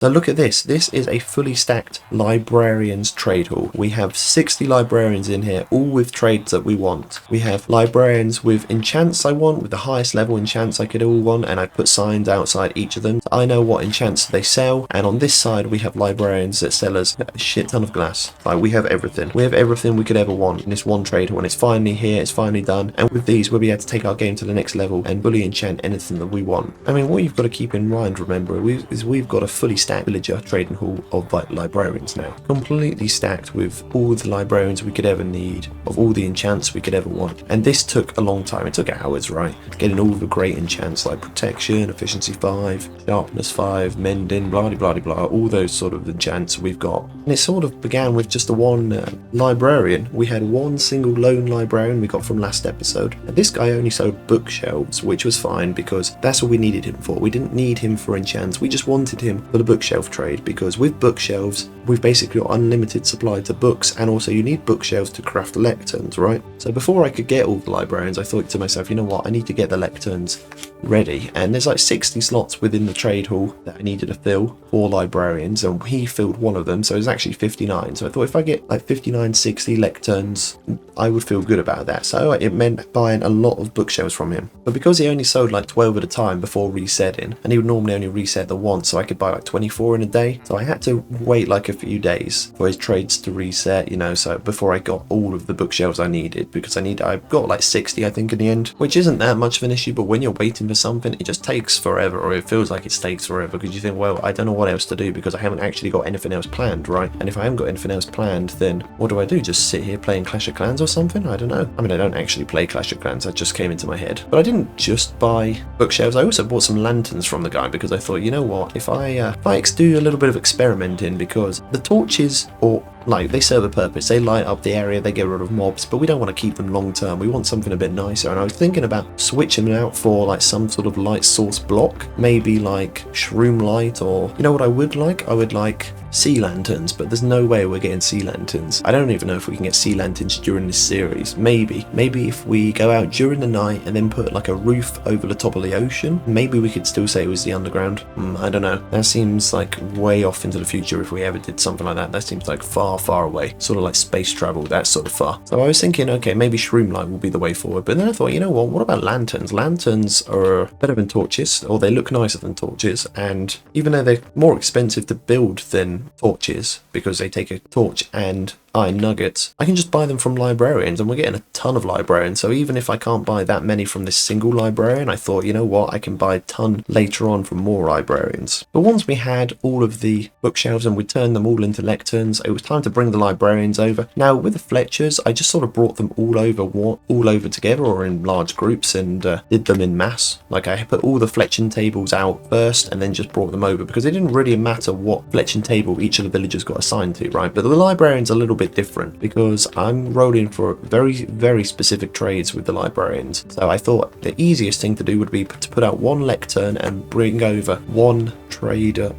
So look at this. This is a fully stacked Librarians trade hall. We have 60 Librarians in here, all with trades that we want. We have Librarians with enchants I want, with the highest level enchants I could all want, and I put signs outside each of them. So I know what enchants they sell, and on this side we have Librarians that sell us a shit ton of glass. Like, we have everything. We have everything we could ever want in this one trade hall, and it's finally here, it's finally done. And with these, we'll be able to take our game to the next level and fully enchant anything that we want. I mean, what you've got to keep in mind, remember, is we've got a fully stacked villager trading hall of Librarians now. Completely stacked with all the Librarians we could ever need, of all the enchants we could ever want. And this took a long time. It took hours, right? Getting all the great enchants like protection, efficiency 5, sharpness 5, mending, blah blah blah blah, all those sort of enchants we've got. And it sort of began with just the one Librarian. We had one single lone Librarian we got from last episode. And this guy only sold bookshelves, which was fine because that's what we needed him for. We didn't need him for enchants. We just wanted him for the bookshelf trade, because with bookshelves, we've basically got unlimited supply to books, and also you need bookshelves to craft lecterns, right? So before I could get all the Librarians, I thought to myself, you know what, I need to get the lecterns ready. And there's like 60 slots within the trade hall that I needed to fill for Librarians, and he filled one of them, so it was actually 59. So I thought if I get like 59, 60 lecterns, I would feel good about that. So it meant buying a lot of bookshelves from him. But because he only sold like 12 at a time before resetting, and he would normally only reset the once, so I could buy like 24 in a day. So I had to wait like a few days for his trades to reset, you know, so before I got all of the bookshelves I needed, because I got like 60 I think in the end, which isn't that much of an issue. But when you're waiting for something, it just takes forever, or it feels like it takes forever, because you think, well, I don't know what else to do because I haven't actually got anything else planned, right? And if I haven't got anything else planned, then what do I do? Just sit here playing Clash of Clans or something? I don't know. I mean, I don't actually play Clash of Clans, that just came into my head. But I didn't just buy bookshelves, I also bought some lanterns from the guy, because I thought, you know what, if I do a little bit of experimenting, because the torches, or like, they serve a purpose, they light up the area, they get rid of mobs, but we don't want to keep them long term, we want something a bit nicer. And I was thinking about switching them out for like some sort of light source block, maybe like shroom light, or you know what I would like? I would like sea lanterns, but there's no way we're getting sea lanterns. I don't even know if we can get sea lanterns during this series. Maybe if we go out during the night and then put like a roof over the top of the ocean, maybe we could still say it was the underground. I don't know, that seems like way off into the future. If we ever did something like that, that seems like far away, sort of like space travel, that sort of far. So I was thinking, okay, maybe shroom light will be the way forward. But then I thought, you know what about lanterns? Lanterns are better than torches, or they look nicer than torches, and even though they're more expensive to build than torches, because they take a torch and iron nuggets, I can just buy them from Librarians, and we're getting a ton of Librarians. So even if I can't buy that many from this single Librarian, I thought, you know what, I can buy a ton later on from more Librarians. But once we had all of the bookshelves and we turned them all into lecterns, it was time to bring the Librarians over. Now with the Fletchers, I just sort of brought them all over together, or in large groups, and did them in mass. Like, I put all the fletching tables out first and then just brought them over, because it didn't really matter what fletching table each of the villagers got assigned to, right? But the Librarians are a little bit different, because I'm rolling for very specific trades with the Librarians. So I thought the easiest thing to do would be to put out one lectern and bring over one trader,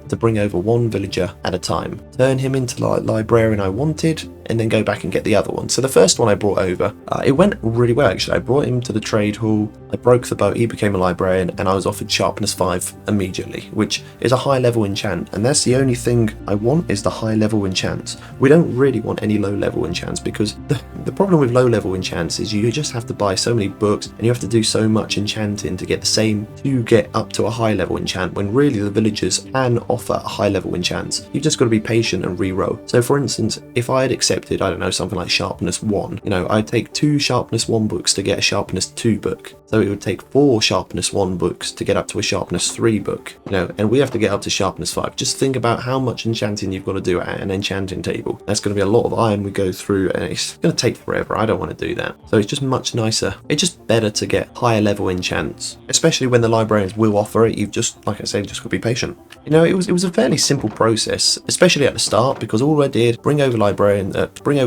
to bring over one villager at a time, turn him into the Librarian I wanted, and then go back and get the other one. So the first one I brought over, it went really well actually. I brought him to the trade hall, I broke the boat, he became a Librarian, and I was offered sharpness 5 immediately, which is a high level enchant, and that's the only thing I want, is the high level enchants. We don't really want any low level enchants, because the problem with low level enchants is you just have to buy so many books and you have to do so much enchanting to get up to a high level enchant, when really the villagers can offer high level enchants. You've just got to be patient and re-roll. So for instance, if I had accepted, I don't know, something like sharpness 1, you know, I'd take 2 sharpness 1 books to get a sharpness 2 book. So it would take 4 sharpness 1 books to get up to a sharpness 3 book, you know, and we have to get up to sharpness 5. Just think about how much enchanting you've got to do at an enchanting table. That's going to be a lot of iron we go through, and it's going to take forever. I don't want to do that. So it's just much nicer. It's just better to get higher level enchants, especially when the Librarians will offer it. You've just, like I said, just got to be patient. You know, it was a fairly simple process, especially at the start, because all I did, bring over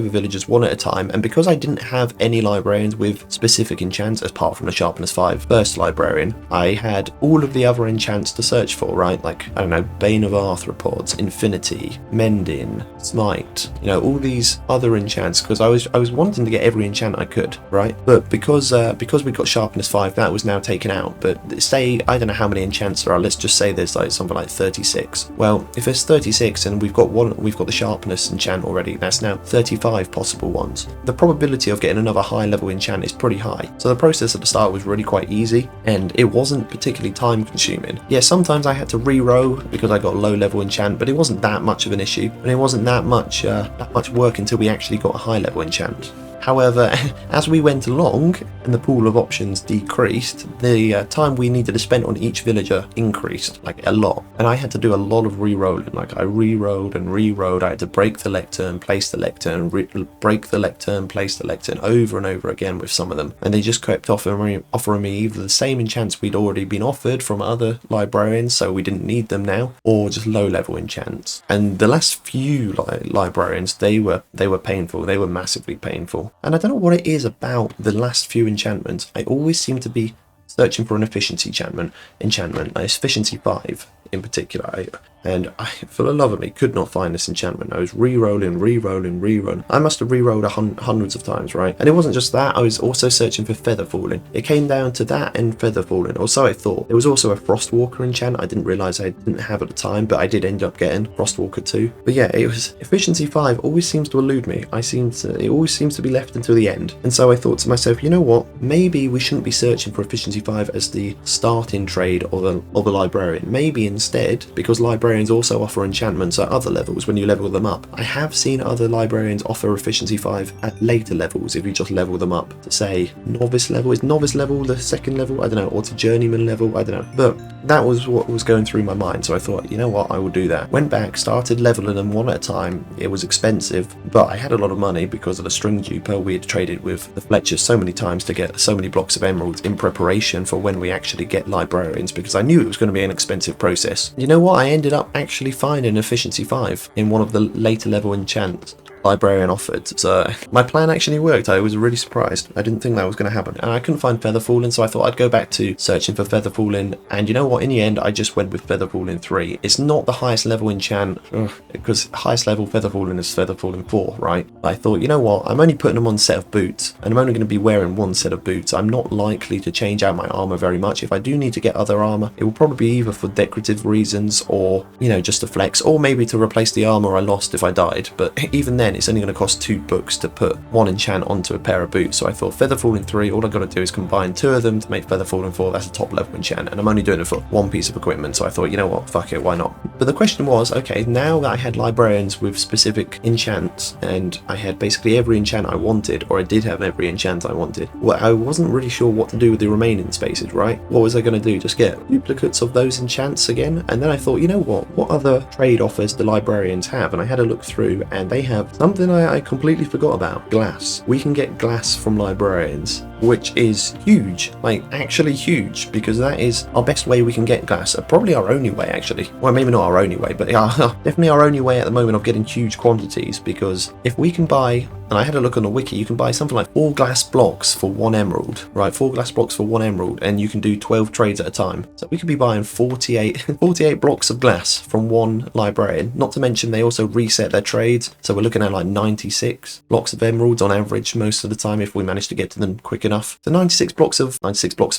villagers one at a time, and because I didn't have any Librarians with specific enchants apart from the sharpness 5 first librarian, I had all of the other enchants to search for, right? Like, I don't know, Bane of Arthropods, Infinity, Mending, Smite, you know, all these other enchants, because I was wanting to get every enchant I could, right? But because we got sharpness 5, that was now taken out. But say, I don't know how many enchants there are, let's just say there's like something like 36. Well, if there's 36 and we've got the sharpness enchant already, that's now 35 possible ones. The probability of getting another high level enchant is pretty high. So the process at the start was really quite easy, and it wasn't particularly time consuming. Yeah, sometimes I had to re-roll because I got a low level enchant, but it wasn't that much of an issue, and it wasn't that much work until we actually got a high level enchant. However, as we went along and the pool of options decreased, the time we needed to spend on each villager increased, like a lot. And I had to do a lot of re-rolling. Like, I re-rolled and re-rolled. I had to break the lectern, place the lectern, break the lectern, place the lectern over and over again with some of them. And they just kept offering me either the same enchants we'd already been offered from other librarians, so we didn't need them now, or just low-level enchants. And the last few librarians, they were painful. They were massively painful. And I don't know what it is about the last few enchantments. I always seem to be searching for an efficiency enchantment, efficiency 5 in particular. And I, for the love of me, could not find this enchantment. I was re-rolling. I must have re-rolled hundreds of times, right? And it wasn't just that, I was also searching for feather falling. It came down to that and feather falling, or so I thought. There was also a Frostwalker enchant I didn't realise I didn't have at the time, but I did end up getting Frostwalker 2. But yeah, it was efficiency 5 always seems to elude me. It always seems to be left until the end. And so I thought to myself, you know what? Maybe we shouldn't be searching for efficiency 5 as the starting trade of a librarian. Maybe instead, because librarians also offer enchantments at other levels when you level them up. I have seen other librarians offer efficiency 5 at later levels if you just level them up to, say, novice level. Is novice level the second level? I don't know. Or to journeyman level? I don't know. But that was what was going through my mind, so I thought, you know what, I will do that. Went back, started leveling them one at a time. It was expensive, but I had a lot of money because of the string duper. We had traded with the Fletchers so many times to get so many blocks of emeralds in preparation for when we actually get librarians, because I knew it was going to be an expensive process. You know what, I ended up actually finding efficiency 5 in one of the later level enchants librarian offered. So my plan actually worked. I was really surprised. I didn't think that was going to happen, and I couldn't find feather falling, so I thought I'd go back to searching for feather falling. And you know what, in the end I just went with feather falling 3. It's not the highest level enchant, because highest level feather falling is feather falling 4, right? I thought, you know what, I'm only putting them on a set of boots, and I'm only going to be wearing one set of boots. I'm not likely to change out my armor very much. If I do need to get other armor, it will probably be either for decorative reasons, or, you know, just to flex, or maybe to replace the armor I lost if I died. But even then, it's only going to cost 2 books to put one enchant onto a pair of boots. So I thought feather falling 3, all I've got to do is combine 2 of them to make feather falling 4. That's a top level enchant, and I'm only doing it for one piece of equipment. So I thought, you know what, fuck it, why not? But the question was, okay, now that I had librarians with specific enchants, and I had basically every enchant I wanted, or I did have every enchant I wanted, well, I wasn't really sure what to do with the remaining spaces, right? What was I going to do? Just get duplicates of those enchants again? And then I thought, you know what other trade offers the librarians have? And I had a look through, and they have something I completely forgot about. Glass. We can get glass from librarians, which is huge, like actually huge, because that is our best way we can get glass. Probably our only way, actually. Well, maybe not our only way, but definitely our only way at the moment of getting huge quantities, because if we can buy, and I had a look on the wiki, you can buy something like 4 glass blocks for 1 emerald, right? 4 glass blocks for 1 emerald, and you can do 12 trades at a time. So we could be buying 48 blocks of glass from one librarian. Not to mention they also reset their trades, so we're looking at like 96 blocks of emeralds on average most of the time if we manage to get to them quick enough. So 96 blocks of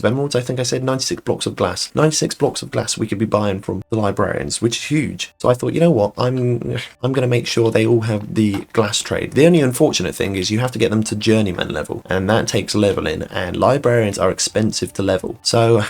emeralds, I think I said, 96 blocks of glass. 96 blocks of glass we could be buying from the librarians, which is huge. So I thought, you know what, I'm going to make sure they all have the glass trade. The only unfortunate thing is you have to get them to journeyman level, and that takes leveling, and librarians are expensive to level. So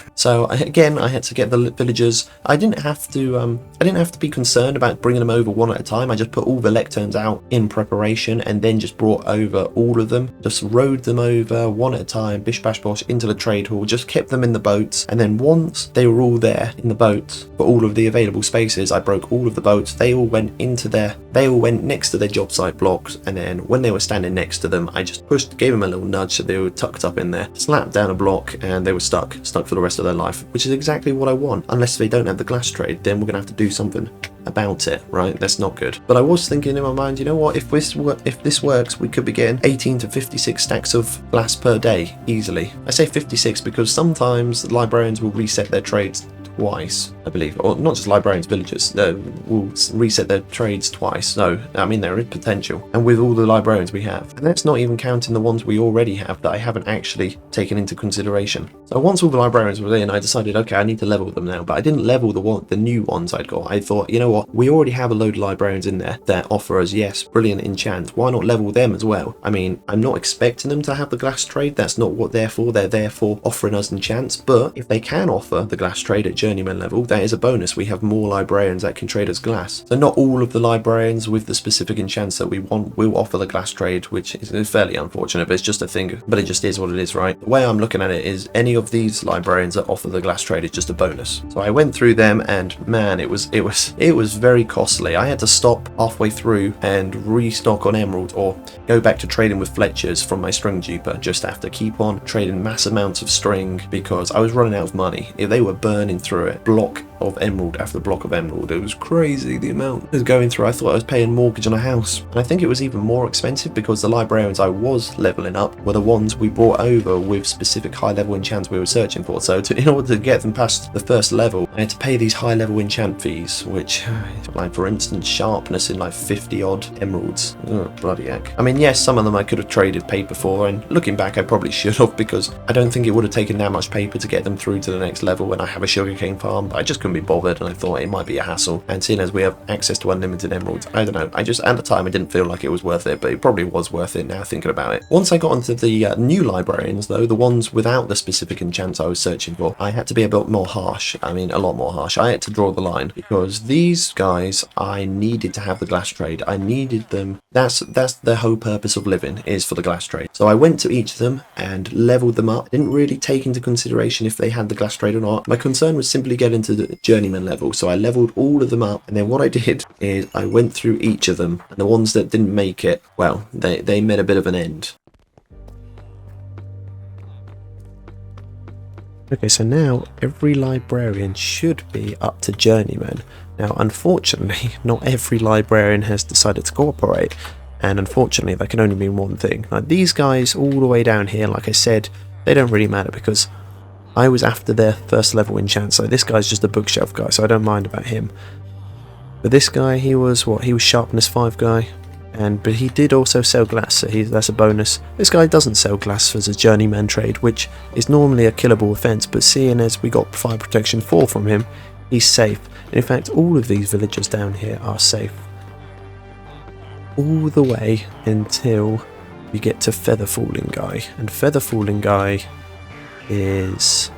again, I had to get the villagers. I didn't have to be concerned about bringing them over one at a time. I just put all the lecterns out in preparation, and then just brought over all of them, just rode them over one at a time, bish bash bosh, into the trade hall, just kept them in the boats, and then once they were all there in the boats for all of the available spaces, I broke all of the boats. They all went next to their job site blocks, and then when they were standing next to them, I just gave them a little nudge so they were tucked up in there, slapped down a block, and they were stuck for the rest of their life, which is exactly what I want. Unless they don't have the glass trade, then we're gonna have to do something about about it, right? That's not good. But I was thinking in my mind, you know what, if this works, we could be getting 18 to 56 stacks of glass per day easily. I say 56 because sometimes librarians will reset their trades twice, I believe, or not just librarians, villagers will reset their trades twice. So I mean, there is potential, and with all the librarians we have, and that's not even counting the ones we already have that I haven't actually taken into consideration. So once all the librarians were in, I decided, okay, I need to level them now. But I didn't level the new ones I'd got. I thought, you know what, we already have a load of librarians in there that offer us, yes, brilliant enchants. Why not level them as well? I mean, I'm not expecting them to have the glass trade. That's not what they're for. They're there for offering us enchants. But if they can offer the glass trade at journeyman level, that is a bonus. We have more librarians that can trade us glass. So not all of the librarians with the specific enchants that we want will offer the glass trade, which is fairly unfortunate, but it's just a thing. But it just is what it is, right? The way I'm looking at it is any of these librarians that offer the glass trade is just a bonus. So I went through them, and man, it was very costly. I had to stop halfway through and restock on emerald, or go back to trading with Fletchers from my string duper. Just have to keep on trading mass amounts of string because I was running out of money. If they were burning through it, block of emerald after block of emerald, it was crazy the amount it was going through. I thought I was paying mortgage on a house, and I think it was even more expensive because the librarians I was leveling up were the ones we brought over with specific high level enchants we were searching for. So in order to get them past the first level, I had to pay these high level enchant fees, which like for instance sharpness in like 50 odd emeralds. Oh, bloody heck. I mean, yes, some of them I could have traded paper for, and looking back I probably should have, because I don't think it would have taken that much paper to get them through to the next level when I have a sugarcane farm. But I just couldn't be bothered, and I thought it might be a hassle, and seeing as we have access to unlimited emeralds, I don't know, I just at the time I didn't feel like it was worth it, but it probably was worth it now thinking about it. Once I got onto the new librarians though, the ones without the specific enchants I was searching for, I had to be a bit more harsh. I mean, a lot more harsh. I had to draw the line because these guys, I needed to have the glass trade. I needed them. That's the whole purpose of living, is for the glass trade. So I went to each of them and leveled them up. Didn't really take into consideration if they had the glass trade or not. My concern was simply getting to the journeyman level, so I leveled all of them up, and then what I did is I went through each of them, and the ones that didn't make it, well, they met a bit of an end. Okay, so now every librarian should be up to journeyman. Now, unfortunately, not every librarian has decided to cooperate, and unfortunately, that can only mean one thing. Like these guys all the way down here, like I said, they don't really matter because I was after their first level enchant, so this guy's just a bookshelf guy, so I don't mind about him. But this guy, he was what? He was sharpness 5 guy, but he did also sell glass, so that's a bonus. This guy doesn't sell glass as a journeyman trade, which is normally a killable offense, but seeing as we got fire protection 4 from him, he's safe. And in fact, all of these villagers down here are safe. All the way until you get to feather falling guy, and feather falling guy is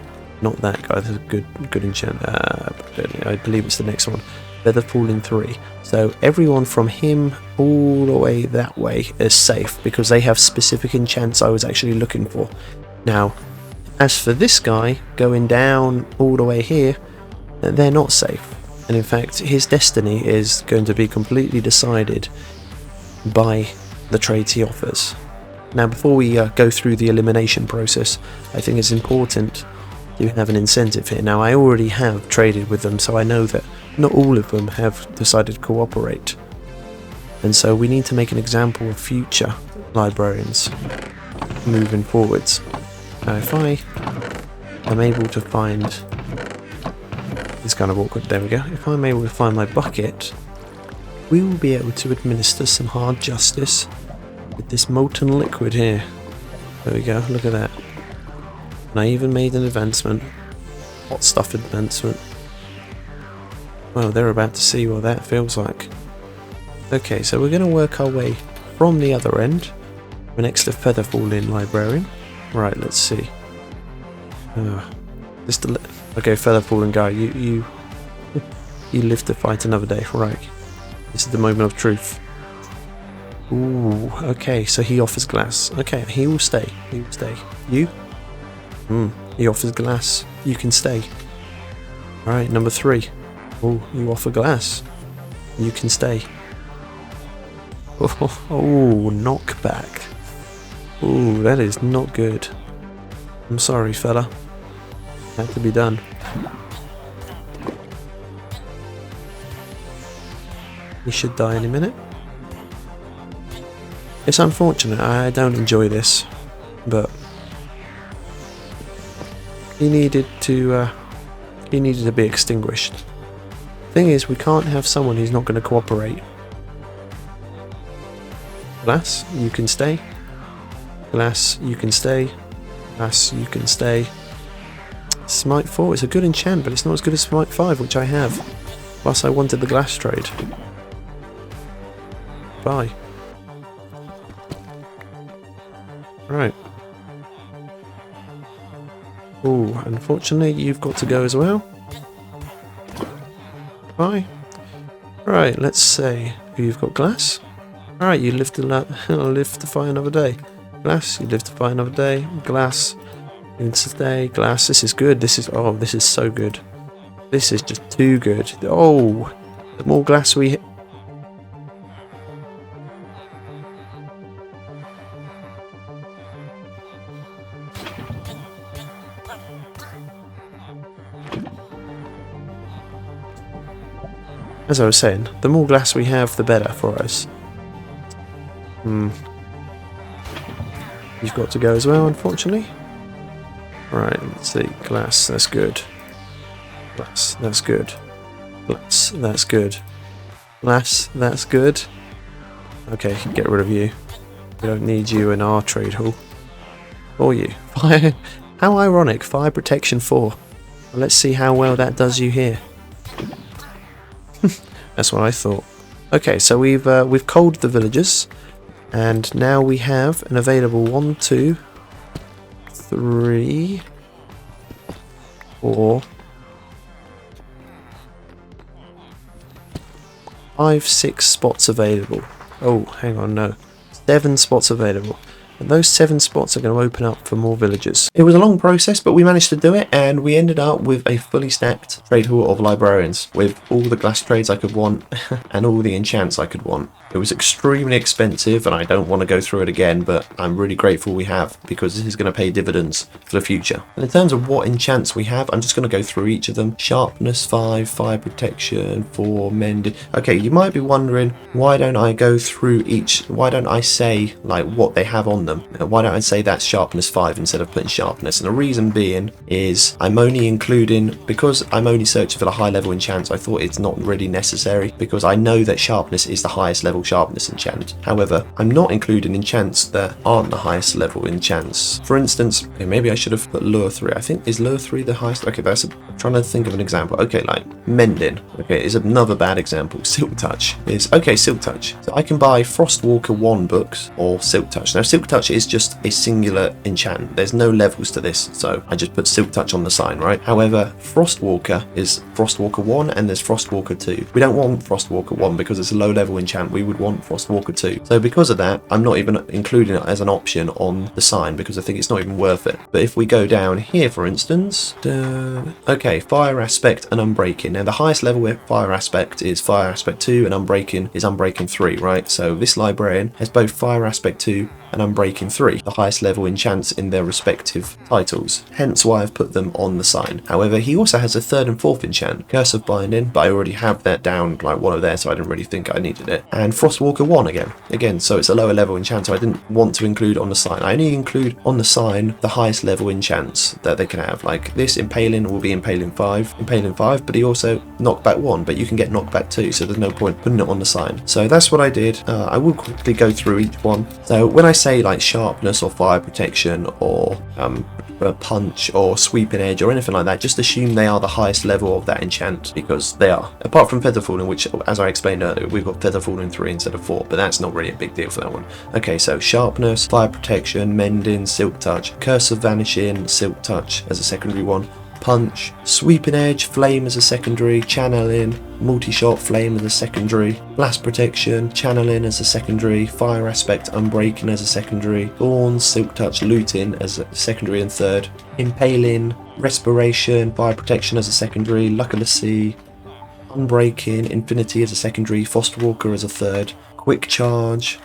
not that guy. That's a good enchant. I believe it's the next one. Feather falling 3. So everyone from him all the way that way is safe because they have specific enchants I was actually looking for. Now, as for this guy going down all the way here, they're not safe. And in fact, his destiny is going to be completely decided by the trades he offers. Now, before we go through the elimination process, I think it's important to have an incentive here. Now, I already have traded with them, so I know that not all of them have decided to cooperate. And so we need to make an example of future librarians moving forwards. Now, if I am able to find... It's kind of awkward, there we go. If I'm able to find my bucket, we will be able to administer some hard justice with this molten liquid here. There we go, look at that. And I even made an advancement. Hot stuff advancement. Well, they're about to see what that feels like. Okay, so we're going to work our way from the other end. We're next to feather falling librarian. Right, let's see. Okay, feather falling guy, you live to fight another day. Right, this is the moment of truth. Ooh, okay, so he offers glass. Okay, he will stay. He will stay. You? He offers glass. You can stay. Alright, number 3. Oh, you offer glass. You can stay. Oh, knockback. Oh, that is not good. I'm sorry, fella. Had to be done. He should die any minute. It's unfortunate, I don't enjoy this, but he needed to be extinguished. Thing is, we can't have someone who's not going to cooperate. Glass, you can stay. Glass, you can stay. Glass, you can stay. Smite 4 is a good enchant, but it's not as good as Smite 5, which I have. Plus I wanted the glass trade. Bye. Right. Ooh, unfortunately you've got to go as well. Bye. Right, let's say you've got glass. Alright, you live to live to fight another day. Glass, you live to fight another day. Glass, you can stay. Glass, this is good. This is so good. This is just too good. Oh, the more glass we hit. As I was saying, the more glass we have, the better for us. You've got to go as well, unfortunately. Right, let's see. Glass, that's good. Glass, that's good. Glass, that's good. Glass, that's good. Okay, get rid of you. We don't need you in our trade hall. Or you. Fire. How ironic. Fire protection 4. Well, let's see how well that does you here. That's what I thought. Okay, so we've culled the villagers, and now we have an available 1, 2, 3, 4, 5, 6 spots available. Oh, hang on, no. 7 spots available. And those 7 spots are going to open up for more villagers. It was a long process, but we managed to do it, and we ended up with a fully stacked trade hall of librarians, with all the glass trades I could want, and all the enchants I could want. It was extremely expensive, and I don't want to go through it again, but I'm really grateful we have, because this is going to pay dividends for the future. And in terms of what enchants we have, I'm just going to go through each of them. Sharpness 5, fire protection 4, mended. Okay, you might be wondering, why don't I go through each, why don't I say like what they have on them? Why don't I say that's sharpness 5 instead of putting sharpness? And the reason being is I'm only including, because I'm only searching for the high level enchants, I thought it's not really necessary, because I know that sharpness is the highest level sharpness enchant. However, I'm not including enchants that aren't the highest level enchants. For instance, okay, maybe I should have put lure 3. I think, is lure 3 the highest? Okay, I'm trying to think of an example. Okay, like mending. Okay, is another bad example. Silk touch is, okay, silk touch. So I can buy Frostwalker 1 books or silk touch. Now silk touch is just a singular enchant. There's no levels to this, so I just put silk touch on the sign, right? However, Frostwalker is Frostwalker 1 and there's Frostwalker 2. We don't want Frostwalker 1 because it's a low level enchant. We would want Frostwalker 2. So because of that, I'm not even including it as an option on the sign because I think it's not even worth it. But if we go down here, for instance, okay, fire aspect and unbreaking. Now the highest level with fire aspect is fire aspect 2 and unbreaking is unbreaking 3, right? So this librarian has both fire aspect 2 and unbreaking 3, the highest level enchants in their respective titles, hence why I've put them on the sign. However, he also has a 3rd and 4th enchant, Curse of Binding, but I already have that down like one of there, so I didn't really think I needed it, and Frostwalker 1 again, so it's a lower level enchant, so I didn't want to include on the sign. I only include on the sign the highest level enchants that they can have, like this Impaling will be Impaling 5, but he also knockback 1, but you can get knockback 2, so there's no point putting it on the sign. So that's what I did. I will quickly go through each one. So when I say like sharpness or fire protection or a punch or sweeping edge or anything like that, just assume they are the highest level of that enchant, because they are. Apart from Feather Falling, which as I explained earlier, we've got Feather Falling 3 instead of 4, but that's not really a big deal for that one. Okay, so sharpness, fire protection, mending, silk touch, curse of vanishing, silk touch as a secondary one, punch, sweeping edge, flame as a secondary, channeling, multi-shot, flame as a secondary, blast protection, channeling as a secondary, fire aspect, unbreaking as a secondary, thorns, silk touch, looting as a secondary and 3rd, impaling, respiration, fire protection as a secondary, luck of the sea, unbreaking, infinity as a secondary, Frostwalker as a 3rd, quick charge,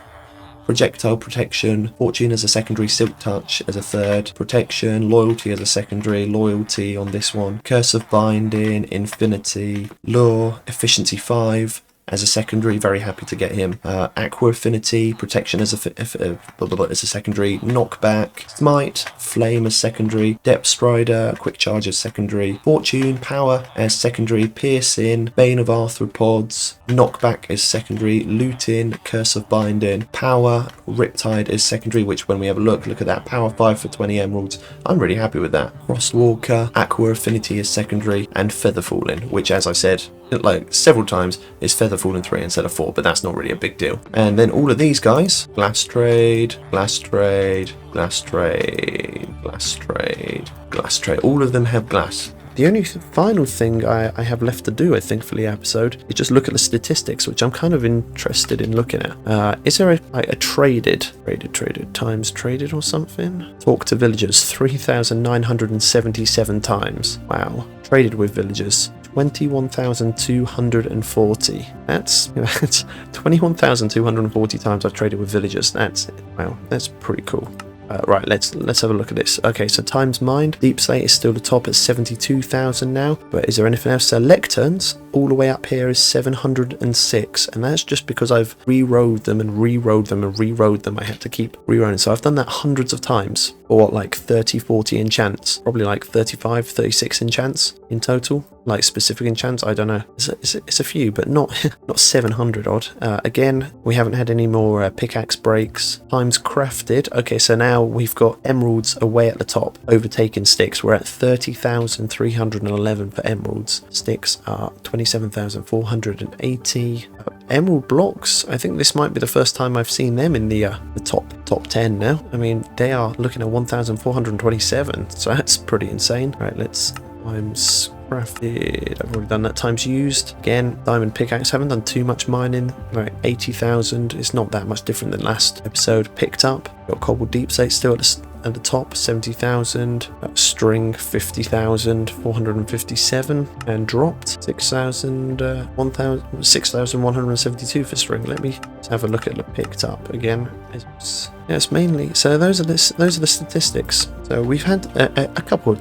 projectile protection, fortune as a secondary, silk touch as a 3rd, protection, loyalty as a secondary, loyalty on this one, curse of binding, infinity, lure, efficiency 5, as a secondary, very happy to get him. Aqua Affinity, Protection as a secondary, Knockback, Smite, Flame as secondary, Depth Strider, Quick Charge as secondary, Fortune, Power as secondary, Piercing, Bane of Arthropods, Knockback as secondary, Looting, Curse of Binding, Power, Riptide is secondary, which when we have a look at that, Power 5 for 20 emeralds, I'm really happy with that. Crosswalker, Aqua Affinity is secondary, and Feather Falling, which as I said, like several times, is Feather Falling 3 instead of 4, but that's not really a big deal. And then all of these guys, Glass Trade, Glass Trade, Glass Trade, Glass Trade, Glass Trade, all of them have glass. The only final thing I have left to do, I think, for the episode is just look at the statistics, which I'm kind of interested in looking at. Is there a traded times traded or something? Talk to villagers 3,977 times. Wow. Traded with villagers 21,240. That's 21,240 times I've traded with villagers. That's pretty cool. Right, let's have a look at this. Okay, so times mined. Deep Slate is still the top at 72,000 now. But is there anything else? So lecterns all the way up here is 706, and that's just because I've re-rolled them and re-rolled them and re-rolled them. I had to keep re-rolling. So I've done that hundreds of times. Or what, like 30, 40 enchants? Probably like 35, 36 enchants in total. Like specific enchants, I don't know. It's a few, but not 700 odd. Again, we haven't had any more pickaxe breaks. Times crafted. Okay, so now we've got emeralds away at the top, overtaking sticks. We're at 30,311 for emeralds. Sticks are 27,480. Emerald blocks, I think this might be the first time I've seen them in the top 10 now. I mean, they are looking at 1,427, so that's pretty insane. Right, let's times crafted. I've already done that. Times used. Again, diamond pickaxe. Haven't done too much mining. Right, 80,000. It's not that much different than last episode. Picked up. Got cobbled deep slate still at the top, 70,000. String, 50,457, and dropped 6,172 for string. Let me have a look at the picked up again. It's mainly, so those are the statistics. So we've had a couple of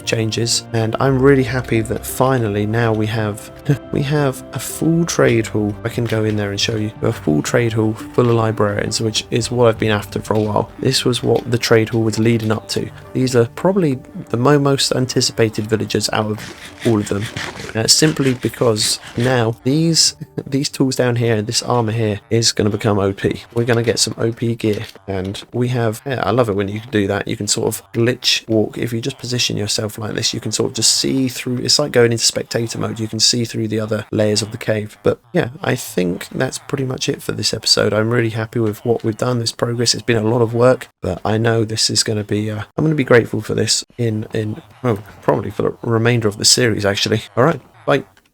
changes, and I'm really happy that finally now we have a full trade hall. I can go in there and show you a full trade hall full of librarians, which is what I've been after for a while. This was what the trade hall was leading up to. These are probably the most anticipated villagers out of all of them, simply because now these tools down here and this armor here is going to become OP. We're going to get some OP gear, and we have, I love it when you can do that. You can sort of glitch walk. If you just position yourself like this, you can sort of just see through. It's like going into spectator mode. You can see through the other layers of the cave. But yeah, I think that's pretty much it for this episode. I'm really happy with what we've done, this progress. It's been a lot of work, but I know this is going to be I'm going to be grateful for this in probably for the remainder of the series, actually. All right, bye.